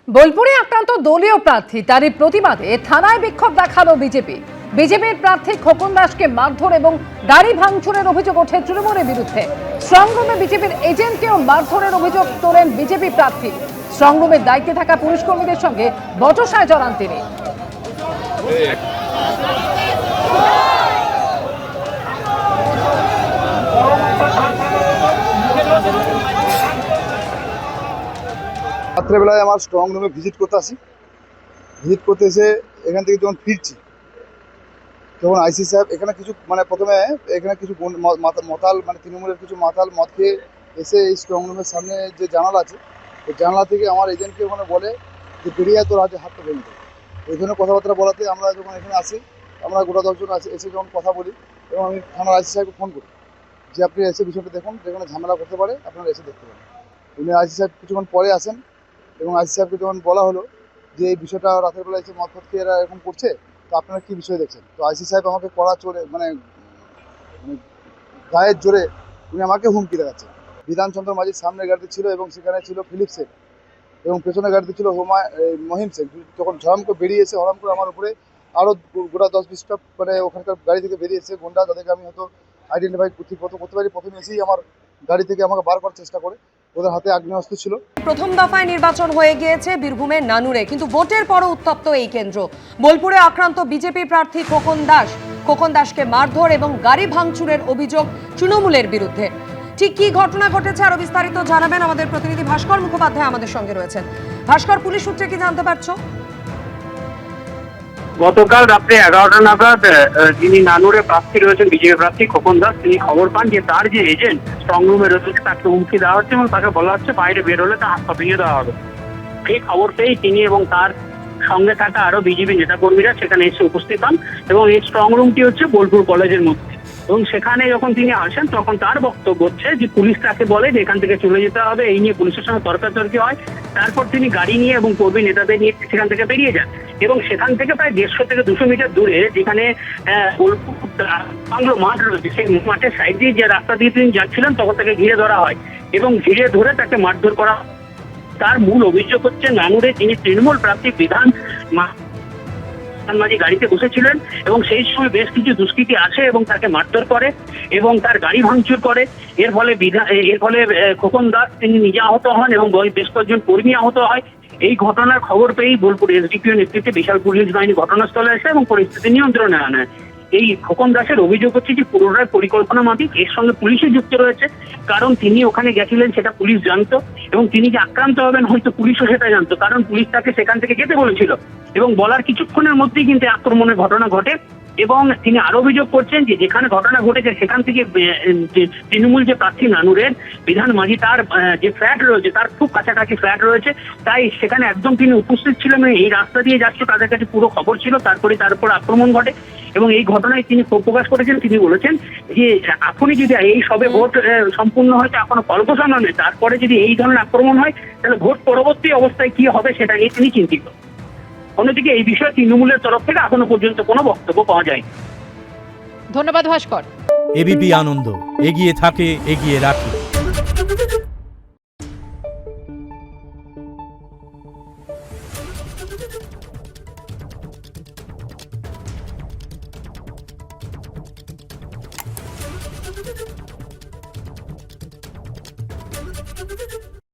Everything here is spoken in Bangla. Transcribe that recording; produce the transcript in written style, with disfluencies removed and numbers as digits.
বোলপুরে আক্রান্ত দলীয় প্রার্থী তারই প্রতিবাদে থানায় বিক্ষোভ দেখালো বিজেপি। বিজেপির প্রার্থী খোকন দাসকে মারধর এবং গাড়ি ভাঙচুরের অভিযোগ ওঠে তৃণমূলের বিরুদ্ধে। স্ট্রংরুমে বিজেপির এজেন্টকেও মারধরের অভিযোগ তোলেন বিজেপি প্রার্থী। স্ট্রংরুমের দায়িত্বে থাকা পুলিশ কর্মীদের সঙ্গে বচসায় জড়ান তিনি। রাত্রেবেলায় আমার স্ট্রং রুমে ভিজিট করতে এসে এখান থেকে যখন ফিরছি তখন আইসি সাহেব এখানে কিছু প্রথমে এখানে কিছু মাতাল তৃণমূলের কিছু মাতাল মদ খেয়ে এসে এই স্ট্রং রুমের সামনে যে জানালা আছে ওই জানালা থেকে আমার এজেন্টকে ওখানে বলে যে বেরিয়ে তোর হাতে হাতটা ভেঙে দেয়। এই ধরনের কথাবার্তা বলাতে আমরা যখন এখানে আসি, আমরা গোটা 10 জন এসে যখন কথা বলি এবং আমি থানার আইসি সাহেবকে ফোন করি যে আপনি এসে বিষয়টা দেখুন, যেখানে ঝামেলা করতে পারে আপনারা এসে দেখতে পারেন। উনি আইসি সাহেব কিছুক্ষণ পরে আসেন এবং আইসি সাহেবকে যখন বলা হলো যে এই বিষয়টা রাতের বেলা এসে মদ খেয়ে এরা এরকম করছে, তো আপনারা কী বিষয় দেখছেন। তো আইসি সাহেব আমাকে কড়া চড়ে গায়ের জোরে উনি আমাকে হুমকি দেখাচ্ছেন। বিধানচন্দ্র মাঝির সামনে গাড়িতে ছিল এবং সেখানে ছিল ফিলিপ সেন এবং পেছনে গাড়িতে ছিল মহিম সেন। যখন ঝড়ম করে বেরিয়ে এসে হরম করে আমার উপরে আরও গোটা 10-20টা ওখানকার গাড়ি থেকে বেরিয়েছে গুন্ডা, যাদেরকে আমি হয়তো আইডেন্টিফাই করতে পারি। প্রথমে এসেই আমার গাড়ি থেকে আমাকে বার করার চেষ্টা করে, ওদের হাতে আগ্নেয়াস্ত্র ছিল। প্রথম দফায় নির্বাচন হয়ে গিয়েছে বীরভূমের নানুরে, কিন্তু ভোটের পরও উত্তপ্ত এই কেন্দ্র। বোলপুরে আক্রান্ত বিজেপি প্রার্থী খোকন দাসকে মারধর এবং গাড়ি ভাঙচুরের অভিযোগ তৃণমূলের বিরুদ্ধে। ঠিক কি ঘটনা ঘটেছে আরো বিস্তারিত জানাবেন আমাদের প্রতিনিধি ভাস্কর মুখোপাধ্যায় আমাদের সঙ্গে রয়েছেন। ভাস্কর, পুলিশ সূত্রে কি জানতে পারছো? গতকাল রাত্রে 11টা নাগাদ যিনি নানুরে প্রার্থী রয়েছেন, বিজেপি প্রার্থী খোকন দাস, তিনি খবর পান যে তার যে এজেন্ট স্ট্রং রুমে রয়েছে তাকে হুমকি দেওয়া হচ্ছে এবং তাকে বলা হচ্ছে বাইরে বের হলে তা হাত পা ভেঙে দেওয়া হবে। এই খবর পেয়েই তিনি এবং তার সঙ্গে থাকা আরো বিজেপি নেতাকর্মীরা সেখানে এসে উপস্থিত হন এবং এই স্ট্রং রুমটি হচ্ছে বোলপুর কলেজের মধ্যে। এবং সেখানে যখন তিনি আসেন তখন তার বক্তব্য হচ্ছে যে পুলিশ তাকে বলে যে এখান থেকে চলে যেতে হবে, এই নিয়ে পুলিশের সঙ্গে তর্কাতর্কি হয়। তারপর তিনি গাড়ি নিয়ে এবং কর্মী নেতাদের নিয়ে সেখান থেকে বেরিয়ে যান এবং সেখান থেকে প্রায় 150 থেকে 200 মিটার দূরে যেখানে বোলপুর বাংলো মাঠ রয়েছে, সেই মাঠের সাইড দিয়ে যে রাস্তা দিয়ে তিনি যাচ্ছিলেন তখন তাকে ঘিরে ধরা হয় এবং ঘিরে ধরে তাকে মারধর করা হয়। তার মূল অভিযোগ হচ্ছে নানুরে যিনি তৃণমূল প্রার্থী বিধান মাঝি গাড়িতে বসেছিলেন এবং সেই সময় বেশ কিছু দুষ্কৃতী আসে এবং তাকে মারধর করে এবং তার গাড়ি ভাঙচুর করে। এর ফলে খোকন দাস তিনি নিজে আহত হন এবং বেশ কয়েকজন কর্মী আহত হয়। এই ঘটনার খবর পেয়েই বোলপুর এসডিপিও নেতৃত্বে বিশাল পুলিশ বাহিনী ঘটনাস্থলে আসে এবং পরিস্থিতি নিয়ন্ত্রণে আনে। এই খোকন দাসের অভিযোগ হচ্ছে যে পুরোটাই পরিকল্পনা মাফিক, এর সঙ্গে পুলিশও যুক্ত রয়েছে, কারণ তিনি ওখানে গেছিলেন সেটা পুলিশ জানতো এবং তিনি যে আক্রান্ত হবেন হয়তো পুলিশও সেটা জানতো, কারণ পুলিশ তাকে সেখান থেকে যেতে বলেছিল এবং বলার কিছুক্ষণের মধ্যেই কিন্তু আক্রমণের ঘটনা ঘটে। এবং তিনি আরো অভিযোগ করছেন যে যেখানে ঘটনা ঘটেছে সেখান থেকে তৃণমূল যে প্রার্থী নানুরের বিধান মাঝি তার যে ফ্ল্যাট রয়েছে তার খুব কাছাকাছি ফ্ল্যাট রয়েছে, তাই সেখানে একদম তিনি উপস্থিত ছিলেন। এই রাস্তা দিয়ে যাচ্ছে তাদের কাছে পুরো খবর ছিল। তারপরে তার উপর আক্রমণ ঘটে এবং এই ঘটনায় তিনি ক্ষোভ প্রকাশ করেছেন। তিনি বলেছেন যে এখনই যদি এই সবে ভোট সম্পূর্ণ হয়তো এখনো ফল ঘোষণা নেই, তারপরে যদি এই ধরনের আক্রমণ হয় তাহলে ভোট পরবর্তী অবস্থায় কি হবে সেটা নিয়ে তিনি চিন্তিত। অন্যদিকে এই বিষয়ে তৃণমূলের তরফ থেকে এখনো পর্যন্ত কোনো বক্তব্য পাওয়া যায়নি। ধন্যবাদ ভাস্কর। এবিপি আনন্দ, এগিয়ে থাকে, এগিয়ে রাখে।